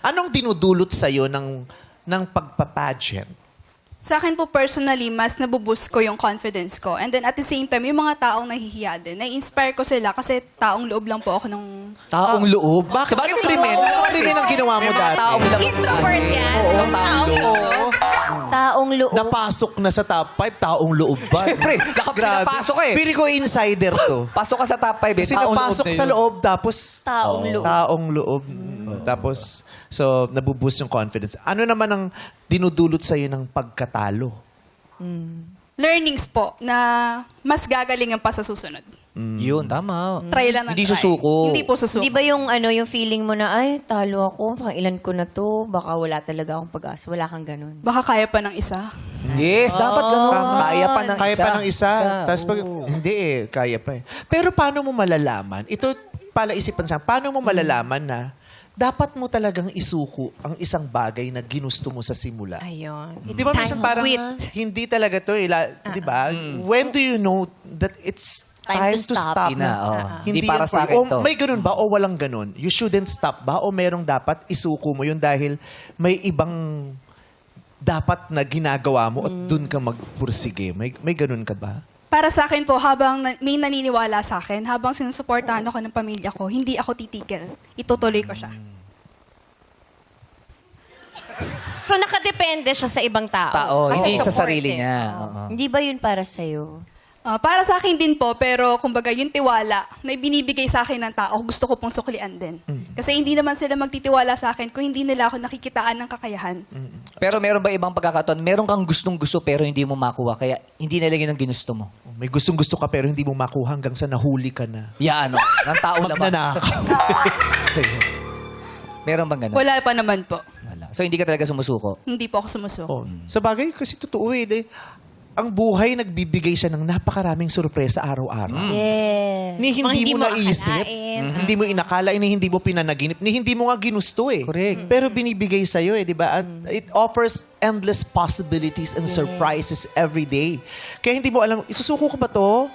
Anong dinudulot sa'yo ng pagpapageant? Sa akin po personally, mas nabuboost ko yung confidence ko. And then at the same time, yung mga taong nahihiya din, na-inspire ko sila kasi taong loob lang po ako ng... Taong loob? Bakit? Anong krimen? Anong krimen ang ginawa mo dati? Taong labas Introvert yan. Oo, taong loob. Taong loob. Napasok na sa top 5, taong loob ba? Siyempre, pinapasok ka eh. Pili ko insider to. Pasok ka sa top 5 eh. Kasi Taong napasok na sa yun. loob, tapos Taong loob. taong loob. Tapos, so, nabuboost yung confidence. Ano naman ang dinudulot sa'yo ng pagkatalo? Learnings po na mas gagalingan pa sa susunod. Yun, tama. Try lang na Hindi try. susuko. Hindi po susuko. Di ba yung yung feeling mo na, ay, talo ako, ilan ko na to, baka wala talaga akong pag-asa. Wala kang ganun. Baka kaya pa ng isa. Yes, dapat ganun. Kaya pa ng Kaya isa. pa ng isa. Tapos pag, hindi eh, kaya pa eh. Pero paano mo malalaman? Ito pala isipan sa, paano mo malalaman na dapat mo talagang isuko ang isang bagay na ginusto mo sa simula? Ayun. It's Di ba time minsan to parang quit. hindi talaga to eh. Di ba? When do you know that it's time to stop? Hindi na, oh. Hindi Hindi para yan sa for you. akin to. May ganun ba o walang ganun? You shouldn't stop ba? O merong dapat isuko mo yun dahil may ibang dapat na ginagawa mo at dun ka magpursige? May ganun ka ba? Para sa akin po, habang may naniniwala sa akin, habang sinusuportahan ako ng pamilya ko, hindi ako titigil. Itutuloy ko siya. So, nakadepende siya sa ibang tao. Hindi sa support sarili eh. niya. Oo. Hindi ba yun para sa'yo? Para sa akin din po, pero kumbaga yung tiwala na binibigay sa akin ng tao, gusto ko pong suklian din. Kasi hindi naman sila magtitiwala sa akin kung hindi nila ako nakikitaan ng kakayahan. Pero meron ba ibang pagkakataon? Meron kang gustong-gusto pero hindi mo makuha. Kaya hindi na lang yun ang ginusto mo. May gustong-gusto ka pero hindi mo makuha hanggang sa nahuli ka na. Yan, ng taong labas. Magnanakaw. Meron bang ganun? Wala pa naman po. Wala. So hindi ka talaga sumusuko? Hindi po ako sumusuko. Oh. Sa bagay, kasi totoo eh. Ang buhay nagbibigay siya ng napakaraming sorpresa araw-araw. Yes. Ni hindi mo naisip, akalain. hindi mo inakala, ni hindi mo pinanaginip, ni hindi mo nga ginusto eh. Correct. Pero binibigay sa'yo eh, di ba? At it offers endless possibilities and surprises every day. Kaya hindi mo alam, isusuko ko ba to?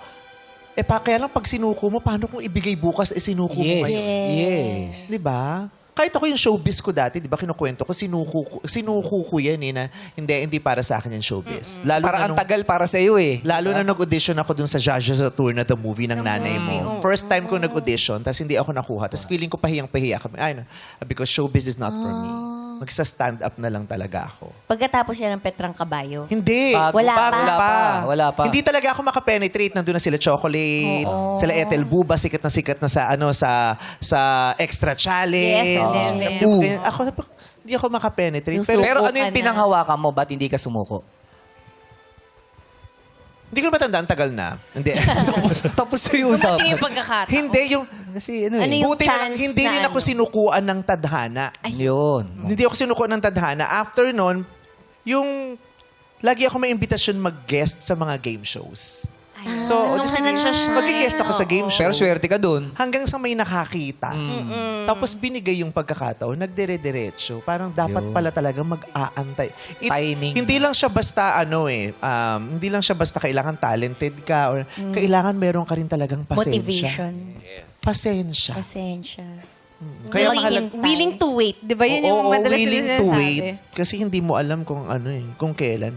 Kaya lang pag sinuko mo, paano kung ibigay bukas, sinuko mo Yes. ngayon? Yes. Di ba? Kahit ako yung showbiz ko dati, di ba kinukwento ko, sinuko ko yan eh, na hindi para sa akin yung showbiz. Lalo Para na ang nung- tagal para sa iyo eh. Lalo na nag-audition ako dun sa Jaja sa tour na the movie ng nanay mo. First time ko nag-audition, tapos hindi ako nakuha. Tapos feeling ko pahiyang-pahiya kami. Ay, no, because showbiz is not for me. Magsa-stand up na lang talaga ako. Pagkatapos yan ng Petrang Kabayo. Hindi. Bago Wala Bago pa. Wala pa. Hindi talaga ako makapenetrate. Nandun na sila Chocolate, sila Ethel Buba, sikat na sa Extra Challenge. Yes, Ako, hindi ako makapenetrate. Susuko. Pero Pero ano yung ka na. pinanghawakan mo? Ba't hindi ka sumuko? hindi ko na matandaan, tagal na. Hindi. Tapos na yung usapan. Dumating yung pagkakataon. Hindi, yung... Kasi ano Ano eh. yung Buti na lang, chance hindi na rin ako ano? sinukuan ng tadhana. Yun. Hindi ako sinukuan ng tadhana. After nun, yung... Lagi ako may imbitasyon mag-guest sa mga game shows. So, nung sige, nag-shine. mag-guest ako sa game show. Pero swerte ka dun. Hanggang sa may nakakita. Tapos binigay yung pagkakataon, nagdire-diretso. Parang dapat pala talaga mag-aantay. Timing. Hindi lang siya basta hindi lang siya basta kailangan talented ka or kailangan meron ka rin talagang pasensya. Motivation. Pasensya. Pasensya. Kaya willing to wait. Di ba yun yung Oo, madalas willing nila to sinasabi? wait. Kasi hindi mo alam kung kung kailan.